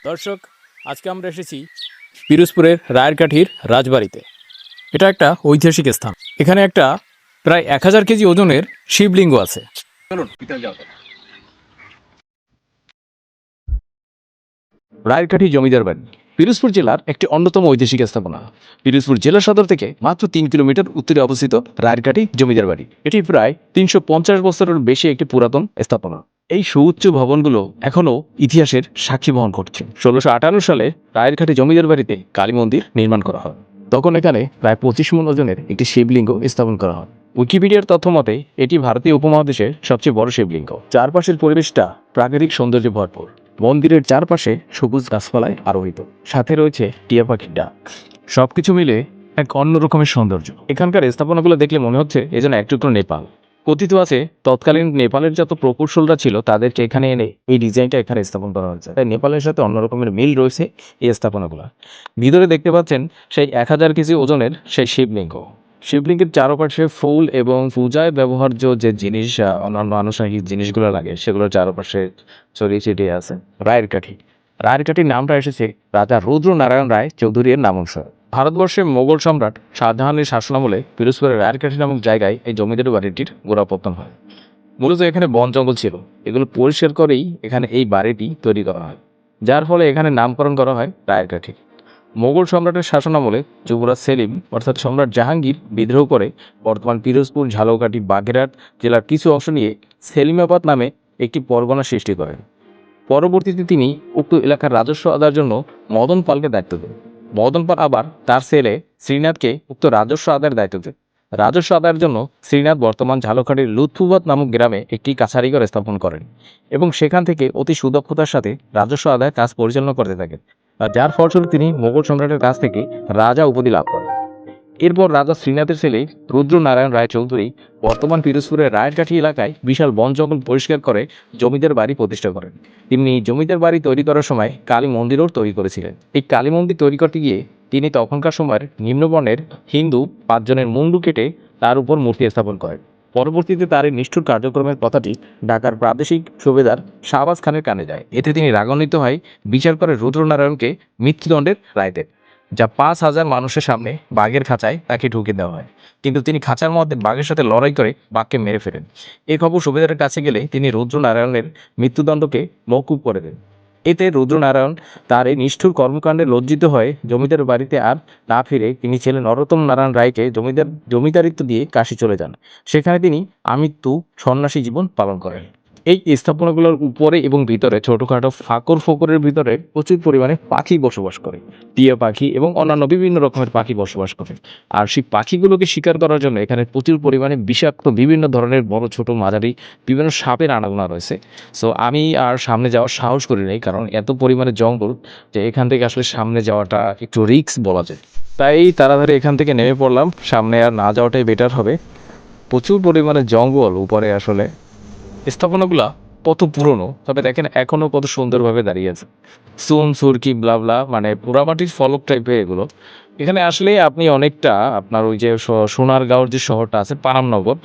দর্শক, আজকে আমরা এসেছি পিরোজপুরের রায়েরকাঠির রাজবাড়িতে। এটা একটা ঐতিহাসিক স্থান। এখানে একটা প্রায় 1000 কেজি ওজনের শিবলিঙ্গ আছে। চলুন ভিতরে যাওয়া যাক। রায়েরকাঠি জমিদার বাড়ি পিরোজপুর জেলার একটি অন্যতম ঐতিহাসিক স্থাপনা। পিরোজপুর জেলা সদর থেকে মাত্র 3 কিলোমিটার উত্তরে অবস্থিত রায়েরকাঠি জমিদার বাড়ি এটি প্রায় 350 বছরের বেশি একটি পুরাতন স্থাপনা। এই সুউচ্চ ভবনগুলো এখনও ইতিহাসের সাক্ষী বহন করছে। 1658 সালে রায়েরকাঠি জমিদার বাড়িতে কালী মন্দির নির্মাণ করা হয়। তখন এখানে প্রায় 25 মণ ওজনের একটি শিবলিঙ্গ স্থাপন করা হয়। উইকিপিডিয়ার তথ্য মতে এটি ভারতীয় উপমহাদেশের সবচেয়ে বড় শিবলিঙ্গ। চারপাশের পরিবেশটা প্রাকৃতিক সৌন্দর্যে ভরপুর। মন্দিরের চারপাশে সবুজ গাছপালায় আরোহিত, সাথে রয়েছে টিয়া পাখির ডাক। সবকিছু মিলে এক অন্য রকমের সৌন্দর্য। এখানকার স্থাপনাগুলো দেখলে মনে হচ্ছে এ যেন এক টুকরো নেপাল। কথিত আছে তৎকালীন নেপালের যত প্রকৌশলরা ছিল তাদেরকে এখানে এনে এই ডিজাইনটা এখানে স্থাপন করা হয়েছে। তাই নেপালের সাথে অন্য রকমের মিল রয়েছে এই স্থাপনাগুলো। ভিতরে দেখতে পাচ্ছেন সেই 1000 কেজি ওজনের সেই শিবলিঙ্গ। শিবলিঙ্গের চারপাশে ফুল এবং পূজায় ব্যবহার্য যে জিনিস, অন্যান্য আনুষঙ্গিক জিনিসগুলো লাগে সেগুলোর চারপাশে ছড়িয়ে ছিটিয়ে আছে। রায়েরকাঠির নামটা এসেছে রাজা রুদ্রনারায়ণ রায় চৌধুরীর নাম অনুসারে। ভারতবর্ষে মোগল সম্রাট শাহজাহানের শাসনামলে পিরোজপুরের রায়েরকাঠি নামক জায়গায় এই জমিদার বাড়িটির গোড়াপত্তন হয়। মূলত এখানে বন জঙ্গল ছিল, এগুলো পরিষ্কার করেই এখানে এই বাড়িটি তৈরি করা হয়, যার ফলে এখানে নামকরণ করা হয় রায়েরকাঠি। মোগল সম্রাটের শাসনামলে যুবরাজ সেলিম অর্থাৎ সম্রাট জাহাঙ্গীর বিদ্রোহ করে বর্তমান পিরোজপুর, ঝালকাঠি, বাগেরহাট জেলার কিছু অংশ নিয়ে সেলিমাবাদ নামে একটি পরগনা সৃষ্টি করেন। পরবর্তীতে তিনি উক্ত এলাকার রাজস্ব আদায়ের জন্য মদন পালকে দায়িত্ব দেন। মদন পাল আবার তার ছেলে শ্রীনাথকে উক্ত রাজস্ব আদায়ের দায়িত্ব দেন। রাজস্ব আদায়ের জন্য শ্রীনাথ বর্তমান ঝালকাঠির লুৎফুবাদ নামক গ্রামে একটি কাছারিঘর স্থাপন করেন এবং সেখান থেকে অতি সুদক্ষতার সাথে রাজস্ব আদায়ের কাজ পরিচালনা করতে থাকেন, আর যার ফলস্বরূপ তিনি মোগল সম্রাটের কাছ থেকে রাজা উপাধি লাভ করেন। এরপর রাজা শ্রীনাথের ছেলে রুদ্রনারায়ণ রায় চৌধুরী বর্তমান পিরোজপুরের রায়েরকাঠি এলাকায় বিশাল বন জঙ্গল পরিষ্কার করে জমিদার বাড়ি প্রতিষ্ঠা করেন। তিনি জমিদার বাড়ি তৈরি করার সময় কালী মন্দিরও তৈরি করেছিলেন। এই কালী মন্দির তৈরি করতে গিয়ে তিনি তখনকার সময়ের নিম্নবর্ণের হিন্দু 5 জনের মুন্ডু কেটে তার উপর মূর্তি স্থাপন করেন। পরবর্তীতে তার এই নিষ্ঠুর কার্যক্রমের কথাটি ঢাকার প্রাদেশিক সুবেদার শাহবাজ খানের কানে যায়। এতে তিনি রাগান্বিত হয়ে বিচার করে রুদ্রনারায়ণকে মৃত্যুদণ্ডের রায় দেন, যা 5000 মানুষের সামনে বাঘের খাঁচায় তাকে ঢুকে দেওয়া হয়। কিন্তু তিনি খাঁচার মধ্যে বাঘের সাথে লড়াই করে বাঘকে মেরে ফেলেন। এই খবর সুবেদারের কাছে গেলে তিনি রুদ্রনারায়ণের মৃত্যুদণ্ডকে মওকুফ করে দেন। এতে রুদ্রনারায়ণ তার এই নিষ্ঠুর কর্মকাণ্ডে লজ্জিত হয়ে জমিদার বাড়িতে আর না ফিরে তিনি ছেলে নরোত্তম নারায়ণ রায়কে জমিদারিত্ব দিয়ে কাশী চলে যান। সেখানে তিনি আমৃত্যু সন্ন্যাসী জীবন পালন করেন। এই স্থাপনাগুলোর উপরে এবং ভিতরে ছোটখাটো ফাঁকর ফোকরের ভিতরে প্রচুর পরিমাণে পাখি বসবাস করে। টিয়া পাখি এবং অন্যান্য বিভিন্ন রকমের পাখি বসবাস করে। আর সেই পাখিগুলোকে শিকার করার জন্য এখানে প্রচুর পরিমাণে বিষাক্ত বিভিন্ন ধরনের বড় ছোট মাঝারি বিভিন্ন সাপের আনাগোনা রয়েছে। সো আমি আর সামনে যাওয়ার সাহস করি নাই, কারণ এত পরিমাণে জঙ্গল যে এখান থেকে আসলে সামনে যাওয়াটা একটু রিস্ক বলা যায়। তাই তাড়াতাড়ি এখান থেকে নেমে পড়লাম, সামনে আর না যাওয়াটাই বেটার হবে। প্রচুর পরিমাণে জঙ্গল উপরে। আসলে স্থাপনাগুলা কত পুরনো, তবে দেখেন এখনো কত সুন্দরভাবে দাঁড়িয়ে আছে। চুন সুরকি ব্লাবলা মানে পোড়ামাটির ফলক টাইপের এগুলো। এখানে আসলে আপনি অনেকটা আপনার ওই যে সোনারগাঁওর যে শহরটা আছে পানামনগর,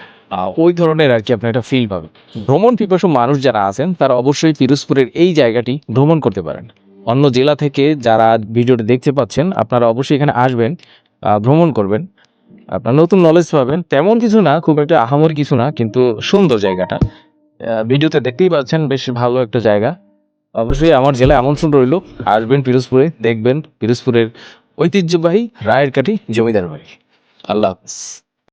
ওই ধরনের আর কি আপনি একটা ফিল পাবেন। ভ্রমণ পিপাসু মানুষ যারা আছেন তারা অবশ্যই পিরোজপুরের এই জায়গাটি ভ্রমণ করতে পারেন। অন্য জেলা থেকে যারা ভিডিওটি দেখতে পাচ্ছেন আপনারা অবশ্যই এখানে আসবেন, ভ্রমণ করবেন, আপনার নতুন নলেজ পাবেন। তেমন কিছু না, খুব একটা আহামরি কিছু না, কিন্তু সুন্দর জায়গাটা। ভিডিওতে দেখতেই পাচ্ছেন বেশ ভালো একটা জায়গা। অবশ্যই আমার জেলায় আমন্ত্রণ রইল, আসবেন পিরোজপুরে, দেখবেন পিরোজপুরের ঐতিহ্যবাহী রায়েরকাঠি জমিদার বাড়ি। আল্লাহ হাফেজ।